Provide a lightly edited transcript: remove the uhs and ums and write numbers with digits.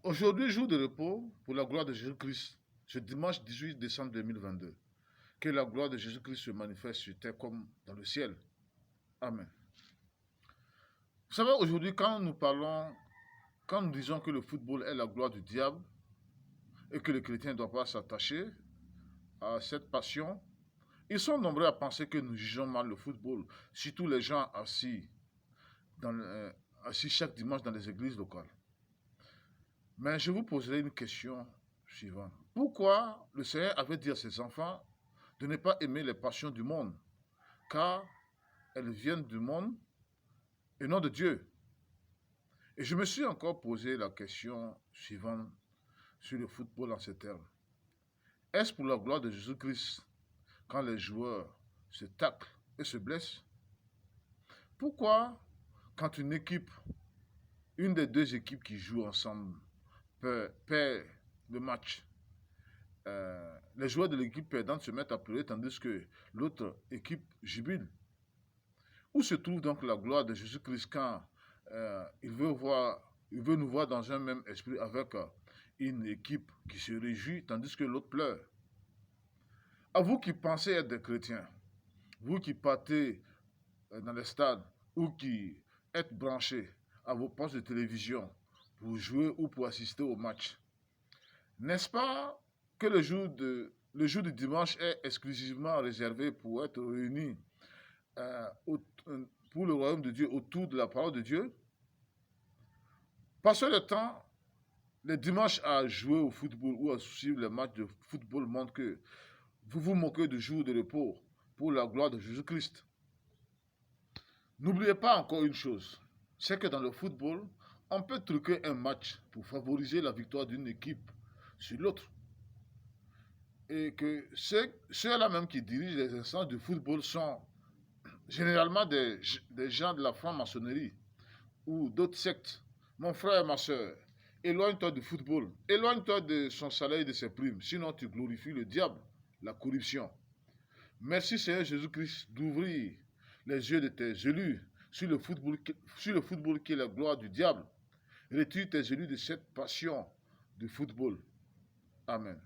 Aujourd'hui, jour de repos pour la gloire de Jésus-Christ, ce dimanche 18 décembre 2022. Que la gloire de Jésus-Christ se manifeste sur terre comme dans le ciel. Amen. Vous savez, aujourd'hui, quand nous disons que le football est la gloire du diable et que les chrétiens ne doivent pas s'attacher à cette passion, ils sont nombreux à penser que nous jugeons mal le football, surtout les gens assis chaque dimanche dans les églises locales. Mais je vous poserai une question suivante. Pourquoi le Seigneur avait dit à ses enfants de ne pas aimer les passions du monde, car elles viennent du monde et non de Dieu? Et je me suis encore posé la question suivante sur le football en ces termes. Est-ce pour la gloire de Jésus-Christ quand les joueurs se taclent et se blessent? Pourquoi quand une des deux équipes qui jouent ensemble, perd le match, les joueurs de l'équipe perdante se mettent à pleurer tandis que l'autre équipe jubile? Où se trouve donc la gloire de Jésus-Christ quand il veut nous voir dans un même esprit avec une équipe qui se réjouit tandis que l'autre pleure? À vous qui pensez être des chrétiens, vous qui partez dans les stades ou qui êtes branchés à vos postes de télévision pour jouer ou pour assister au match, n'est-ce pas que le jour du dimanche est exclusivement réservé pour être réunis pour le royaume de Dieu autour de la parole de Dieu? Passez le temps, les dimanches, à jouer au football ou à suivre les matchs de football montrent que vous vous moquez du jour de repos pour la gloire de Jésus-Christ. N'oubliez pas encore une chose, c'est que dans le football, on peut truquer un match pour favoriser la victoire d'une équipe sur l'autre. Et que ceux-là même qui dirigent les instances du football sont généralement des gens de la franc-maçonnerie ou d'autres sectes. Mon frère et ma soeur, éloigne-toi du football, éloigne-toi de son salaire et de ses primes, sinon tu glorifies le diable, la corruption. Merci Seigneur Jésus-Christ d'ouvrir les yeux de tes élus sur le football qui est la gloire du diable. Retire tes élus de cette passion du football. Amen.